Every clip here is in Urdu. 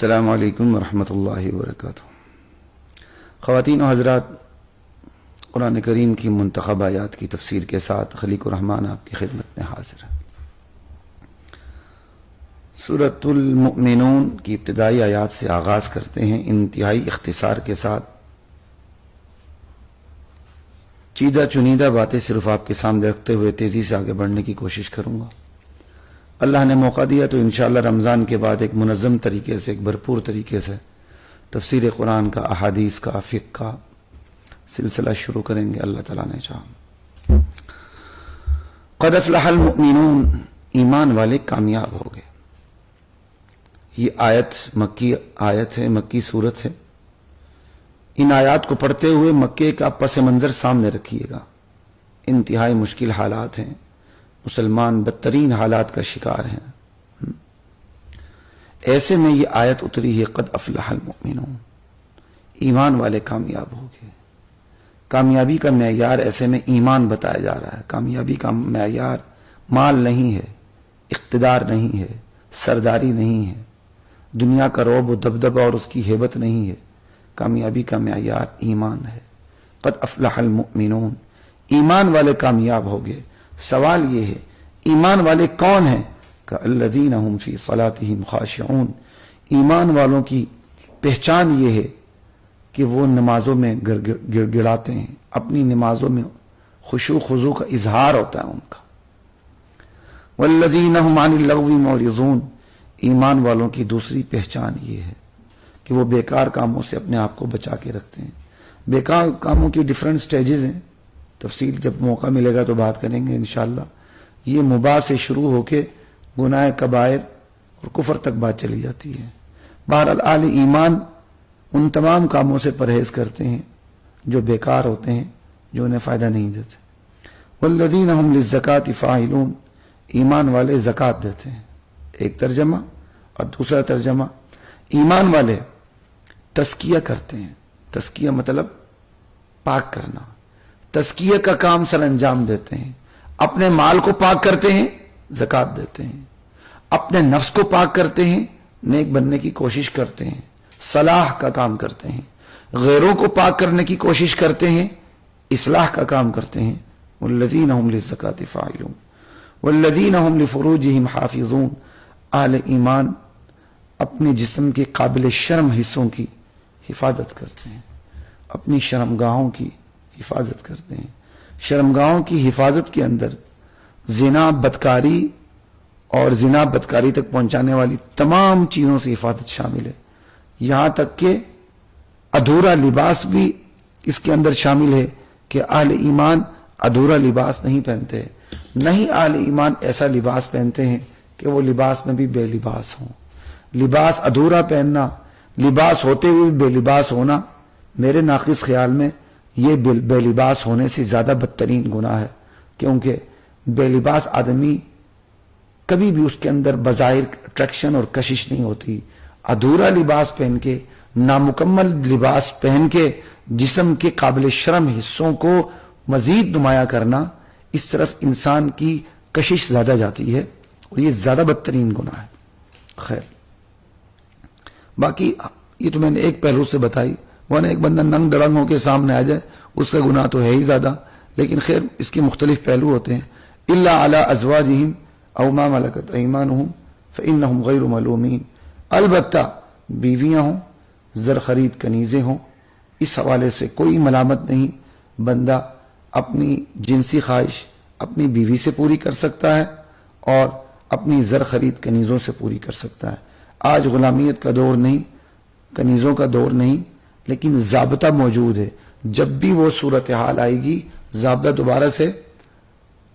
السلام علیکم ورحمۃ اللہ وبرکاتہ۔ خواتین و حضرات، قرآن کریم کی منتخب آیات کی تفسیر کے ساتھ خلیق الرحمن آپ کی خدمت میں حاضر ہے۔ سورۃ المؤمنون کی ابتدائی آیات سے آغاز کرتے ہیں، انتہائی اختصار کے ساتھ چیدہ چنیدہ باتیں صرف آپ کے سامنے رکھتے ہوئے تیزی سے آگے بڑھنے کی کوشش کروں گا۔ اللہ نے موقع دیا تو انشاءاللہ رمضان کے بعد ایک منظم طریقے سے، ایک بھرپور طریقے سے تفسیر قرآن کا، احادیث کا، فقہ کا سلسلہ شروع کریں گے اللہ تعالیٰ نے چاہا۔ قد افلح المؤمنون، ایمان والے کامیاب ہو گئے۔ یہ آیت مکی آیت ہے، مکی صورت ہے۔ ان آیات کو پڑھتے ہوئے مکے کا پس منظر سامنے رکھیے گا۔ انتہائی مشکل حالات ہیں، مسلمان بدترین حالات کا شکار ہیں۔ ایسے میں یہ آیت اتری ہے، قد افلح المؤمنون، ایمان والے کامیاب ہو گئے۔ کامیابی کا معیار ایسے میں ایمان بتایا جا رہا ہے۔ کامیابی کا معیار مال نہیں ہے، اقتدار نہیں ہے، سرداری نہیں ہے، دنیا کا رعب و دبدبہ اور اس کی ہیبت نہیں ہے۔ کامیابی کا معیار ایمان ہے۔ قد افلح المؤمنون، ایمان والے کامیاب ہو گئے۔ سوال یہ ہے، ایمان والے کون ہیں؟ الذین هم فی صلاتهم خاشعون، ایمان والوں کی پہچان یہ ہے کہ وہ نمازوں میں گڑ گڑاتے ہیں، اپنی نمازوں میں خشوع خضوع کا اظہار ہوتا ہے ان کا۔ والذین هم عن اللغو معرضون، ایمان والوں کی دوسری پہچان یہ ہے کہ وہ بیکار کاموں سے اپنے آپ کو بچا کے رکھتے ہیں۔ بیکار کاموں کی ڈیفرنٹ سٹیجز ہیں، تفصیل جب موقع ملے گا تو بات کریں گے انشاءاللہ۔ یہ مباح سے شروع ہو کے گناہ کبائر اور کفر تک بات چلی جاتی ہے۔ بہرحال اہل ایمان ان تمام کاموں سے پرہیز کرتے ہیں جو بیکار ہوتے ہیں، جو انہیں فائدہ نہیں دیتے۔ والذین هم للزکاة فاعلون، ایمان والے زکوٰۃ دیتے ہیں، ایک ترجمہ۔ اور دوسرا ترجمہ، ایمان والے تزکیہ کرتے ہیں۔ تزکیہ مطلب پاک کرنا، تزکیہ کا کام سر انجام دیتے ہیں۔ اپنے مال کو پاک کرتے ہیں، زکوٰۃ دیتے ہیں۔ اپنے نفس کو پاک کرتے ہیں، نیک بننے کی کوشش کرتے ہیں، صلاح کا کام کرتے ہیں۔ غیروں کو پاک کرنے کی کوشش کرتے ہیں، اصلاح کا کام کرتے ہیں۔ والذین هم للزکاة فاعلون والذین هم لفروجهم حافظون، اہل ایمان اپنے جسم کے قابل شرم حصوں کی حفاظت کرتے ہیں، اپنی شرمگاہوں کی حفاظت کرتے ہیں۔ شرمگاہوں کی حفاظت کے اندر زنا، بدکاری اور زنا بدکاری تک پہنچانے والی تمام چیزوں سے حفاظت شامل ہے۔ یہاں تک کہ ادھورا لباس بھی اس کے اندر شامل ہے کہ اہل ایمان ادھورا لباس نہیں پہنتے، نہیں اہل ایمان ایسا لباس پہنتے ہیں کہ وہ لباس میں بھی بے لباس ہوں۔ لباس ادھورا پہننا، لباس ہوتے ہوئے بے لباس ہونا، میرے ناقص خیال میں یہ بے لباس ہونے سے زیادہ بدترین گناہ ہے، کیونکہ بے لباس آدمی کبھی بھی اس کے اندر بظاہر اٹریکشن اور کشش نہیں ہوتی۔ ادھورا لباس پہن کے، نامکمل لباس پہن کے جسم کے قابل شرم حصوں کو مزید نمایاں کرنا، اس طرف انسان کی کشش زیادہ جاتی ہے اور یہ زیادہ بدترین گناہ ہے۔ خیر، باقی یہ تو میں نے ایک پہلو سے بتائی، ورنہ ایک بندہ ننگ ڈڑنگ ہو کے سامنے آ جائے اس کا گناہ تو ہے ہی زیادہ، لیکن خیر اس کے مختلف پہلو ہوتے ہیں۔ الا علی ازواجہم او ما ملکت ایمانہم فانہم غیر ملومین، البتہ بیویاں ہوں، زر خرید کنیزیں ہوں، اس حوالے سے کوئی ملامت نہیں۔ بندہ اپنی جنسی خواہش اپنی بیوی سے پوری کر سکتا ہے اور اپنی زر خرید کنیزوں سے پوری کر سکتا ہے۔ آج غلامیت کا دور نہیں، کنیزوں کا دور نہیں، لیکن ضابطہ موجود ہے۔ جب بھی وہ صورتحال آئے گی، ضابطہ دوبارہ سے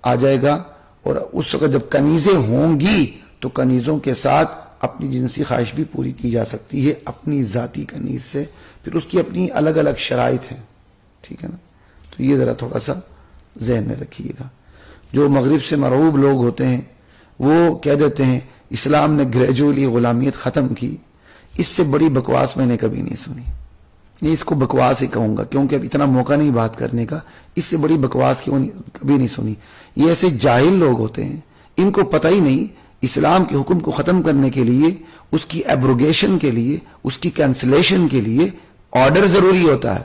آ جائے گا، اور اس وقت جب کنیزیں ہوں گی تو کنیزوں کے ساتھ اپنی جنسی خواہش بھی پوری کی جا سکتی ہے اپنی ذاتی کنیز سے۔ پھر اس کی اپنی الگ الگ شرائط ہیں، ٹھیک ہے نا؟ تو یہ ذرا تھوڑا سا ذہن میں رکھیے گا۔ جو مغرب سے مرعوب لوگ ہوتے ہیں وہ کہہ دیتے ہیں اسلام نے گریجولی غلامیت ختم کی، اس سے بڑی بکواس میں نے کبھی نہیں سنی۔ یہ اس کو بکواس ہی کہوں گا، کیونکہ اب اتنا موقع نہیں بات کرنے کا، اس سے بڑی بکواس کبھی نہیں سنی۔ یہ ایسے جاہل لوگ ہوتے ہیں، ان کو پتہ ہی نہیں اسلام کے حکم کو ختم کرنے کے لیے اس کی ایبروگیشن کے لیے، اس کی کینسلیشن کے لیے آرڈر ضروری ہوتا ہے.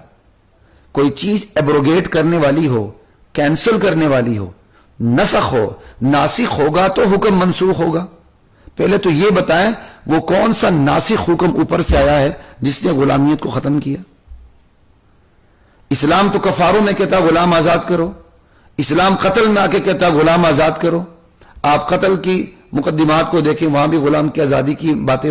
کوئی چیز ایبروگیٹ کرنے والی ہو، کینسل کرنے والی ہو، نسخ ہو، ناسخ ہوگا تو حکم منسوخ ہوگا. پہلے تو یہ بتائیں وہ کون سا ناسخ حکم اوپر سے آیا ہے جس نے غلامیت کو ختم کیا. اسلام تو کفاروں میں کہتا غلام آزاد کرو، اسلام قتل میں آ کے کہتا غلام آزاد کرو. آپ قتل کی مقدمات کو دیکھیں، وہاں بھی غلام کی آزادی کی باتیں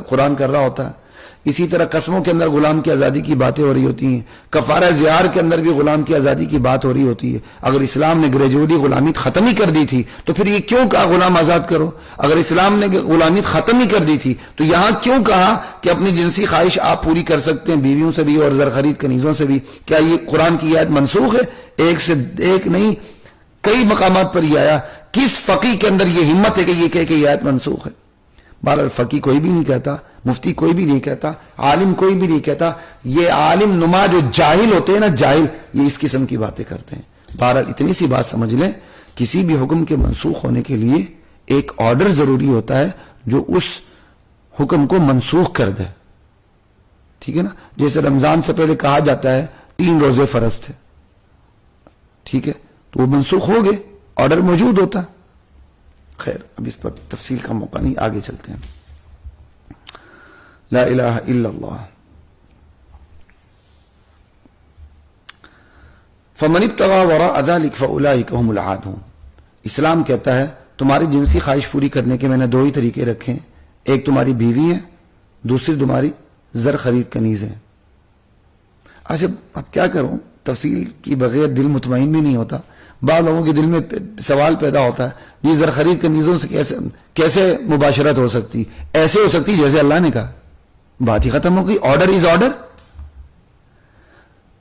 قرآن کر رہا ہوتا ہے. اسی طرح قسموں کے اندر غلام کی آزادی کی باتیں ہو رہی ہوتی ہیں. کفارہ زہار کے اندر بھی غلام کی آزادی کی بات ہو رہی ہوتی ہے. اگر اسلام نے گریجولی غلامیت ختم ہی کر دی تھی تو پھر یہ کیوں کہا غلام آزاد کرو؟ اگر اسلام نے غلامیت ختم ہی کر دی تھی تو یہاں کیوں کہا کہ اپنی جنسی خواہش آپ پوری کر سکتے ہیں بیویوں سے بھی اور زر خرید کنیزوں سے بھی؟ کیا یہ قرآن کی آیت منسوخ ہے؟ ایک سے ایک نہیں، کئی مقامات پر یہ آیا. کس فقی کے اندر یہ ہمت ہے کہ یہ کہے کہ یہ آیت منسوخ ہے؟ بہرحال فقی کوئی بھی نہیں کہتا، مفتی کوئی بھی نہیں کہتا، عالم کوئی بھی نہیں کہتا. یہ عالم نما جو جاہل ہوتے ہیں نا، جاہل، یہ اس قسم کی باتیں کرتے ہیں. بہرحال اتنی سی بات سمجھ لیں، کسی بھی حکم کے منسوخ ہونے کے لیے ایک آرڈر ضروری ہوتا ہے جو اس حکم کو منسوخ کر دے. ٹھیک ہے نا؟ جیسے رمضان سے پہلے کہا جاتا ہے 3 روزے فرض تھے، ٹھیک ہے، تو وہ منسوخ ہو گئے، آرڈر موجود ہوتا. خیر، اب اس پر تفصیل کا موقع نہیں، آگے چلتے ہیں. لا الہ الا اللہ. فمن ابتغى وراء ذلك فاولئك هم العادون. اسلام کہتا ہے تمہاری جنسی خواہش پوری کرنے کے میں نے 2 ہی طریقے رکھے ہیں. ایک تمہاری بیوی ہے، دوسری تمہاری زر خرید کنیز ہے. اچھا اب کیا کروں، تفصیل کی بغیر دل مطمئن بھی نہیں ہوتا. بعض لوگوں کے دل میں سوال پیدا ہوتا ہے، یہ زر خرید کنیزوں سے کیسے مباشرت ہو سکتی؟ ایسے ہو سکتی جیسے اللہ نے کہا. بات ہی ختم ہو گئی. Order is order.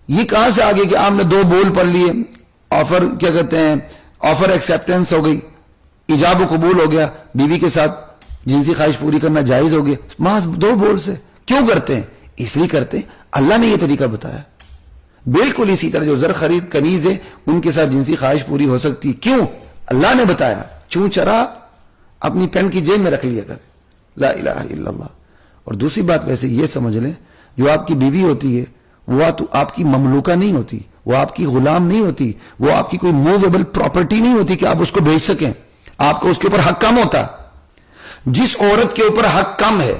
یہ کہاں سے آگے کہ آپ نے 2 بول پڑھ لیے، آفر کیا کہتے ہیں، آفر ایکسیپٹنس ہو گئی، ایجاب و قبول ہو گیا، بیوی کے ساتھ جنسی خواہش پوری کرنا جائز ہو گیا محض 2 بول سے؟ کیوں کرتے ہیں؟ اس لیے کرتے ہیں اللہ نے یہ طریقہ بتایا. بالکل اسی طرح جو زر خرید کنیز ہے ان کے ساتھ جنسی خواہش پوری ہو سکتی. کیوں؟ اللہ نے بتایا. چون چرا اپنی پینٹ کی جیب میں رکھ لیا کر. لا الہ الا اللہ. اور دوسری بات ویسے یہ سمجھ لیں، جو آپ کی بیوی ہوتی ہے وہ آپ کی مملوکہ نہیں ہوتی، وہ آپ کی غلام نہیں ہوتی، وہ آپ کی کوئی موویبل پراپرٹی نہیں ہوتی کہ آپ اس کو بھیج سکیں. آپ کو اس کے اوپر حق کم ہوتا. جس عورت کے اوپر حق کم ہے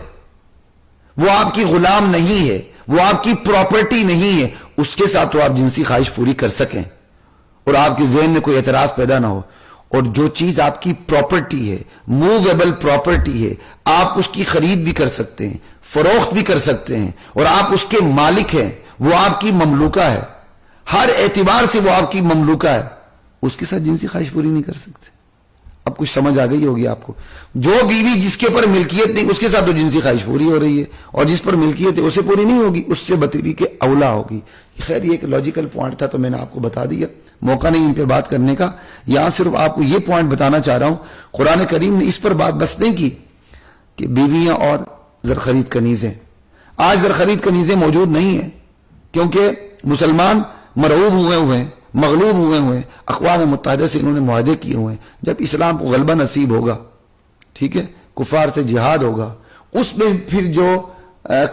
وہ آپ کی غلام نہیں ہے، وہ آپ کی پراپرٹی نہیں ہے. اس کے ساتھ تو آپ جنسی خواہش پوری کر سکیں اور آپ کے ذہن میں کوئی اعتراض پیدا نہ ہو. اور جو چیز آپ کی پراپرٹی ہے، موویبل پراپرٹی ہے، آپ اس کی خرید بھی کر سکتے ہیں، فروخت بھی کر سکتے ہیں، اور آپ اس کے مالک ہیں، وہ آپ کی مملوکہ ہے، ہر اعتبار سے وہ آپ کی مملوکہ ہے. اس کے ساتھ جنسی خواہش پوری نہیں کر سکتے. اب کچھ سمجھ آ گئی ہوگی آپ کو. جو بیوی جس کے اوپر ملکیت نہیں اس کے ساتھ تو جنسی خواہش پوری ہو رہی ہے، اور جس پر ملکیت ہے اسے پوری نہیں ہوگی، اس سے بطریق اولا ہوگی. خیر یہ ایک لاجیکل پوائنٹ تھا تو میں نے آپ کو بتا دیا. موقع نہیں ان پہ بات کرنے کا. یہاں صرف آپ کو یہ پوائنٹ بتانا چاہ رہا ہوں، قرآن کریم نے اس پر بات بس نہیں کی کہ بیویاں اور زر خرید کنیزیں. آج زر خرید کنیزیں موجود نہیں ہیں کیونکہ مسلمان مرعوب ہوئے ہیں، مغلوب ہوئے ہیں. اقوام متحدہ سے انہوں نے معاہدے کیے ہوئے ہیں جب اسلام کو غلبہ نصیب ہوگا، ٹھیک ہے، کفار سے جہاد ہوگا، اس میں پھر جو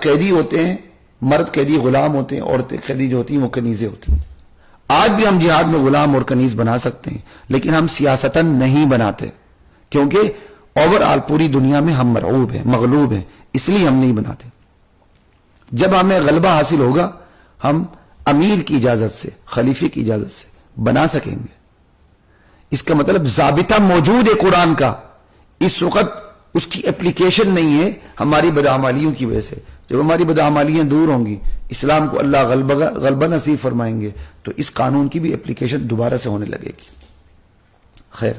قیدی ہوتے ہیں، مرد قیدی غلام ہوتے ہیں، عورتیں قیدی جو ہوتی ہیں وہ کنیزیں ہوتی ہیں. آج بھی ہم جہاد میں غلام اور کنیز بنا سکتے ہیں لیکن ہم سیاستاً نہیں بناتے کیونکہ اوور آل پوری دنیا میں ہم مرعوب ہیں، مغلوب ہیں، اس لیے ہم نہیں بناتے. جب ہمیں غلبہ حاصل ہوگا ہم امیر کی اجازت سے، خلیفے کی اجازت سے بنا سکیں گے. اس کا مطلب ضابطہ موجود ہے قرآن کا، اس وقت اس کی اپلیکیشن نہیں ہے ہماری بدعمالیوں کی وجہ سے. جب ہماری بدعمالیاں دور ہوں گی، اسلام کو اللہ غلبہ نصیب فرمائیں گے تو اس قانون کی بھی اپلیکیشن دوبارہ سے ہونے لگے گی. خیر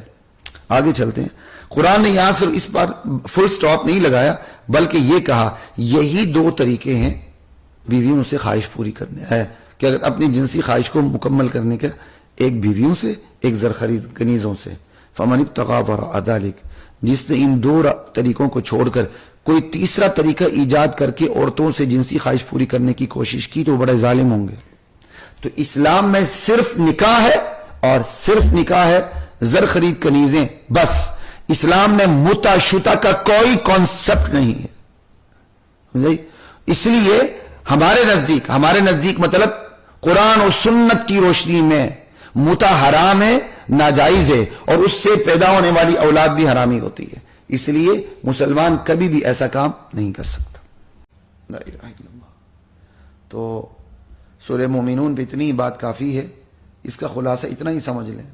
آگے چلتے ہیں. قرآن نے یہاں صرف اس پر فل سٹاپ نہیں لگایا بلکہ یہ کہا یہی 2 طریقے ہیں بیویوں سے خواہش پوری کرنے ہے کہ اگر اپنی جنسی خواہش کو مکمل کرنے کا، ایک بیویوں سے، ایک زر خرید کنیزوں سے. فمن ابتغى وراء ذلك، جس نے ان 2 طریقوں کو چھوڑ کر کوئی تیسرا طریقہ ایجاد کر کے عورتوں سے جنسی خواہش پوری کرنے کی کوشش کی تو وہ بڑے ظالم ہوں گے. تو اسلام میں صرف نکاح ہے اور صرف نکاح ہے، زر خرید کنیزیں بس. اسلام میں متع شتع کا کوئی کانسیپٹ نہیں ہے. اس لیے ہمارے نزدیک مطلب قرآن اور سنت کی روشنی میں متع حرام ہے، ناجائز ہے، اور اس سے پیدا ہونے والی اولاد بھی حرامی ہوتی ہے. اس لیے مسلمان کبھی بھی ایسا کام نہیں کر سکتا. لا الہ الا اللہ. تو سورہ مومنون پہ اتنی بات کافی ہے. اس کا خلاصہ اتنا ہی سمجھ لیں،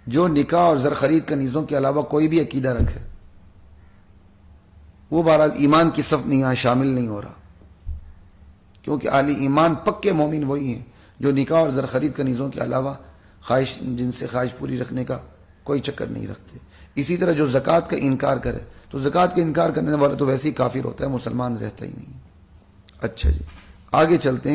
جو نکاح اور زر خرید کنیزوں کے علاوہ کوئی بھی عقیدہ رکھے وہ بہرحال ایمان کی صف میں یہاں شامل نہیں ہو رہا، کیونکہ اہل ایمان پکے مومن وہی ہیں جو نکاح اور زر خرید کنیزوں کے علاوہ خواہش جن سے خواہش پوری رکھنے کا کوئی چکر نہیں رکھتے. اسی طرح جو زکوٰۃ کا انکار کرے تو زکوٰۃ کا انکار کرنے والا تو ویسے ہی کافر ہوتا ہے، مسلمان رہتا ہی نہیں. اچھا جی، آگے چلتے ہیں.